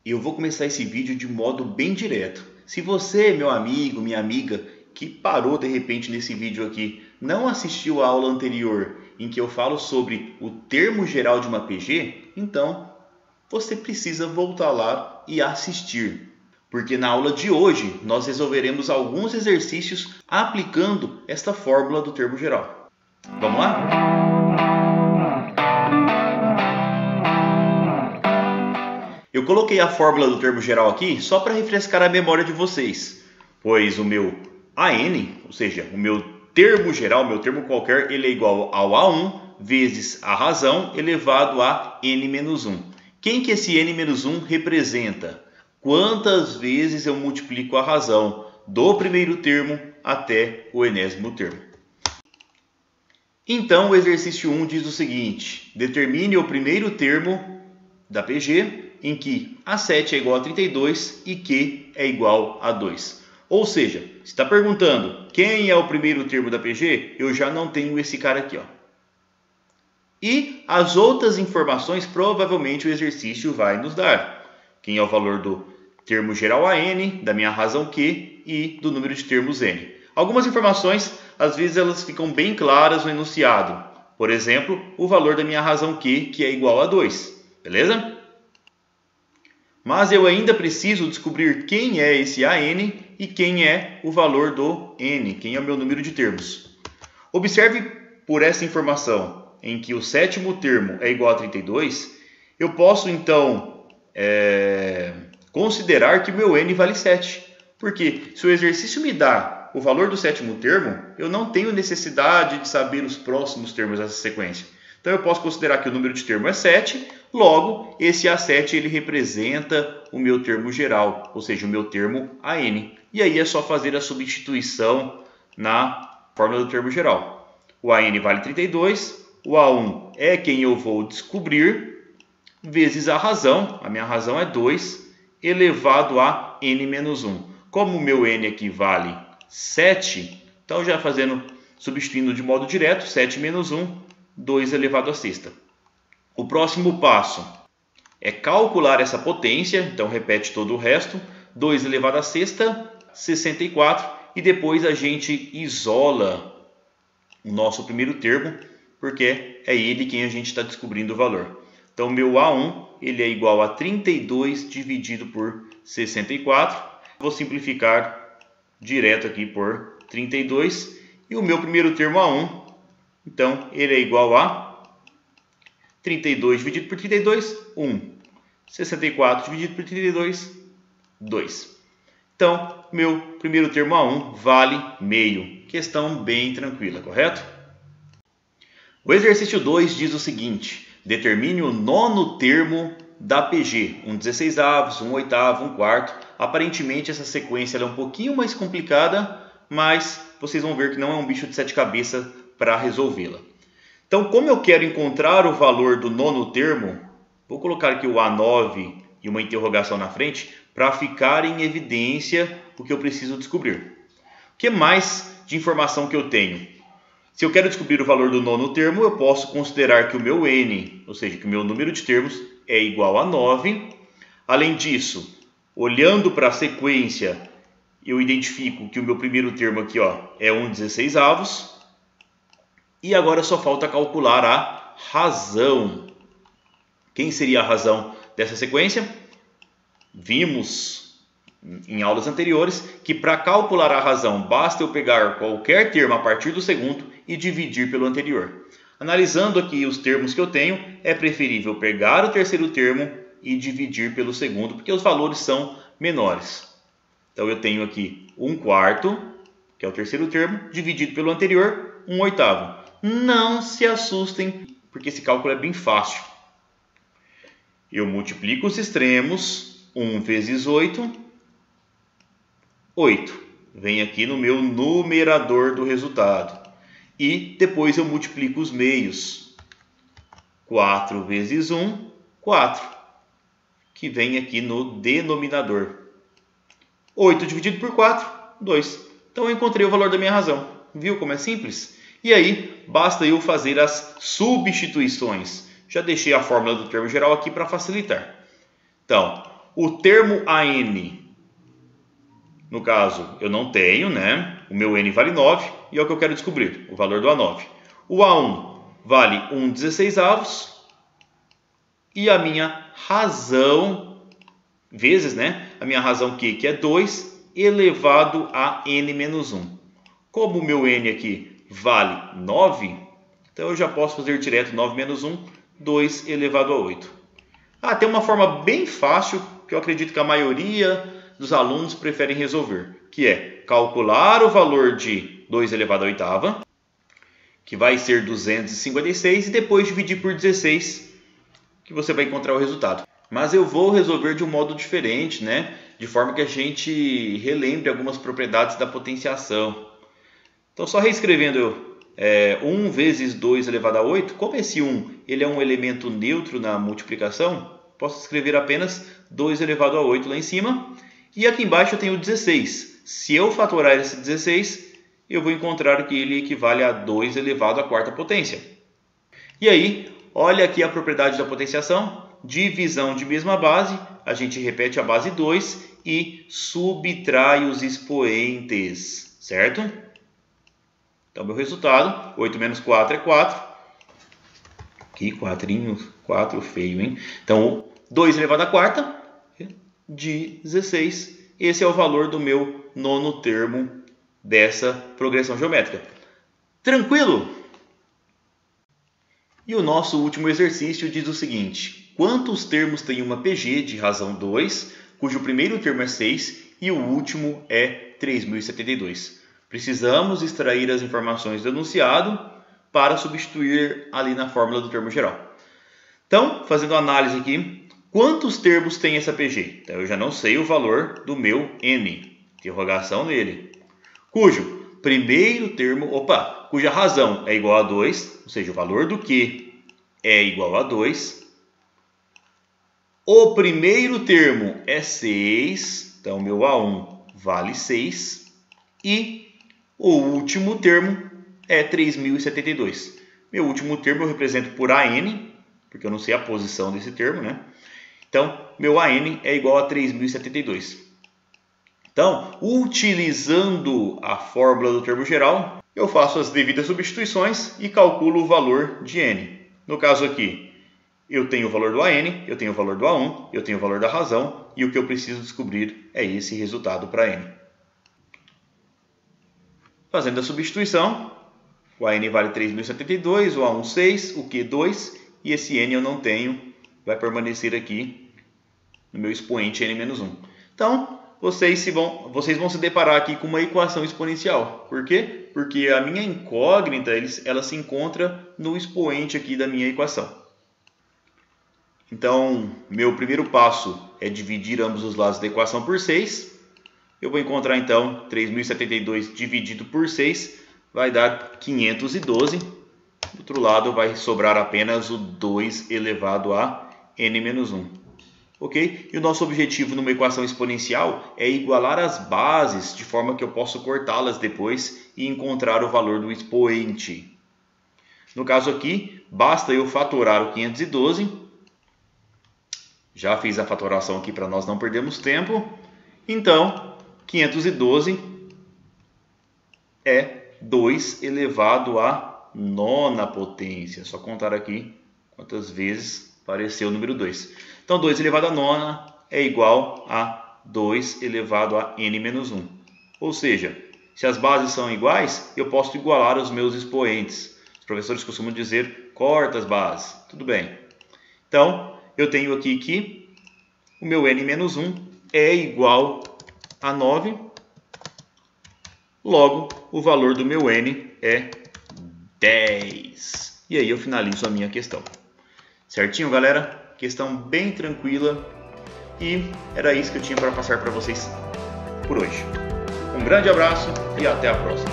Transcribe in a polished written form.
E eu vou começar esse vídeo de modo bem direto. Se você, meu amigo, minha amiga, que parou de repente nesse vídeo aqui, não assistiu a aula anterior em que eu falo sobre o termo geral de uma PG, então você precisa voltar lá e assistir. Porque na aula de hoje nós resolveremos alguns exercícios aplicando esta fórmula do termo geral. Vamos lá? Eu coloquei a fórmula do termo geral aqui só para refrescar a memória de vocês, pois o meu AN, ou seja, o meu termo geral, meu termo qualquer, ele é igual ao A1 vezes a razão elevado a N-1. Quem que esse N-1 representa? Quantas vezes eu multiplico a razão do primeiro termo até o enésimo termo? Então o exercício 1 diz o seguinte: determine o primeiro termo da PG em que A7 é igual a 32 e Q é igual a 2. Ou seja, se está perguntando quem é o primeiro termo da PG, eu já não tenho esse cara aqui, ó. E as outras informações provavelmente o exercício vai nos dar. Quem é o valor do termo geral AN, da minha razão Q e do número de termos N. Algumas informações, às vezes elas ficam bem claras no enunciado. Por exemplo, o valor da minha razão Q, que é igual a 2. Beleza? Mas eu ainda preciso descobrir quem é esse AN e quem é o valor do N, quem é o meu número de termos. Observe por essa informação em que o sétimo termo é igual a 32, eu posso então considerar que o meu N vale 7. Porque se o exercício me dá o valor do sétimo termo, eu não tenho necessidade de saber os próximos termos dessa sequência. Então eu posso considerar que o número de termo é 7, logo esse A7 ele representa o meu termo geral, ou seja, o meu termo AN. E aí é só fazer a substituição na fórmula do termo geral. O AN vale 32, o A1 é quem eu vou descobrir, vezes a razão, a minha razão é 2, elevado a N-1. Como o meu N aqui vale 7, então já substituindo de modo direto, 7 menos 1, 2 elevado a sexta. O próximo passo é calcular essa potência, então repete todo o resto, 2 elevado a sexta, 64, e depois a gente isola o nosso primeiro termo, porque é ele quem a gente está descobrindo o valor. Então, meu A1 ele é igual a 32 dividido por 64. Vou simplificar direto aqui por 32. E o meu primeiro termo A1, então, ele é igual a 32 dividido por 32, 1. 64 dividido por 32, 2. Então, meu primeiro termo A1 vale meio. Questão bem tranquila, correto? O exercício 2 diz o seguinte: determine o nono termo da PG, um 16avos, um oitavo, um quarto. Aparentemente essa sequência é um pouquinho mais complicada, mas vocês vão ver que não é um bicho de 7 cabeças para resolvê-la. Então, como eu quero encontrar o valor do nono termo, vou colocar aqui o A9 e uma interrogação na frente para ficar em evidência o que eu preciso descobrir. O que mais de informação que eu tenho? Se eu quero descobrir o valor do nono termo, eu posso considerar que o meu N, ou seja, que o meu número de termos é igual a 9. Além disso, olhando para a sequência, eu identifico que o meu primeiro termo aqui, ó, é um 16avos. E agora só falta calcular a razão. Quem seria a razão dessa sequência? Vimos em aulas anteriores que para calcular a razão basta eu pegar qualquer termo a partir do segundo e dividir pelo anterior. Analisando aqui os termos que eu tenho, é preferível pegar o terceiro termo e dividir pelo segundo, porque os valores são menores. Então eu tenho aqui 1/4, que é o terceiro termo, dividido pelo anterior, 1/8. Não se assustem, porque esse cálculo é bem fácil. Eu multiplico os extremos, 1 vezes 8, 8. Vem aqui no meu numerador do resultado. E depois eu multiplico os meios. 4 vezes 1, 4. Que vem aqui no denominador. 8 dividido por 4, 2. Então eu encontrei o valor da minha razão. Viu como é simples? E aí, basta eu fazer as substituições. Já deixei a fórmula do termo geral aqui para facilitar. Então, o termo AN, no caso, eu não tenho, né? O meu N vale 9 e é o que eu quero descobrir, o valor do A9. O A1 vale 1/16 e a minha razão, vezes, né? A minha razão que é 2 elevado a N menos 1. Como o meu N aqui vale 9, então eu já posso fazer direto 9 menos 1, 2 elevado a 8. Tem uma forma bem fácil que eu acredito que a maioria dos alunos preferem resolver, que é calcular o valor de 2 elevado à oitava, que vai ser 256, e depois dividir por 16, que você vai encontrar o resultado. Mas eu vou resolver de um modo diferente, né? De forma que a gente relembre algumas propriedades da potenciação. Então, só reescrevendo 1 vezes 2 elevado a 8, como esse 1 ele é um elemento neutro na multiplicação, posso escrever apenas 2 elevado a 8 lá em cima. E aqui embaixo eu tenho 16. Se eu fatorar esse 16, eu vou encontrar que ele equivale a 2 elevado à quarta potência. E aí, olha aqui a propriedade da potenciação. Divisão de mesma base, a gente repete a base 2 e subtrai os expoentes, certo? Então, meu resultado, 8 menos 4 é 4. Que quatrinho, 4 feio, hein? Então, 2 elevado à quarta, 16. Esse é o valor do meu nono termo dessa progressão geométrica. Tranquilo? E o nosso último exercício diz o seguinte: quantos termos tem uma PG de razão 2, cujo primeiro termo é 6 e o último é 3072? Precisamos extrair as informações do enunciado para substituir ali na fórmula do termo geral. Então, fazendo a análise aqui, quantos termos tem essa PG? Então, eu já não sei o valor do meu N, interrogação nele, cujo primeiro termo, cuja razão é igual a 2, ou seja, o valor do Q é igual a 2. O primeiro termo é 6, então meu A1 vale 6. E o último termo é 3072. Meu último termo eu represento por AN, porque eu não sei a posição desse termo, né? Então, meu AN é igual a 3072. Então, utilizando a fórmula do termo geral, eu faço as devidas substituições e calculo o valor de N. No caso aqui, eu tenho o valor do AN, eu tenho o valor do A1, eu tenho o valor da razão, e o que eu preciso descobrir é esse resultado para N. Fazendo a substituição, o AN vale 3072, o A1 6, o Q 2, e esse N eu não tenho, vai permanecer aqui no meu expoente N-1. Então, vocês vão se deparar aqui com uma equação exponencial. Por quê? Porque a minha incógnita ela se encontra no expoente aqui da minha equação. Então, meu primeiro passo é dividir ambos os lados da equação por 6. Eu vou encontrar, então, 3072 dividido por 6 vai dar 512. Do outro lado vai sobrar apenas o 2 elevado a N-1. Ok? E o nosso objetivo numa equação exponencial é igualar as bases de forma que eu possa cortá-las depois e encontrar o valor do expoente. No caso aqui, basta eu fatorar o 512. Já fiz a fatoração aqui para nós não perdermos tempo. Então, 512 é 2 elevado à nona potência. Só contar aqui quantas vezes apareceu o número 2. Então, 2 elevado à nona é igual a 2 elevado a N-1. Ou seja, se as bases são iguais, eu posso igualar os meus expoentes. Os professores costumam dizer, corta as bases. Tudo bem. Então, eu tenho aqui que o meu N-1 é igual a 9. Logo, o valor do meu N é 10. E aí eu finalizo a minha questão. Certinho, galera? Questão bem tranquila. E era isso que eu tinha para passar para vocês por hoje. Um grande abraço e até a próxima.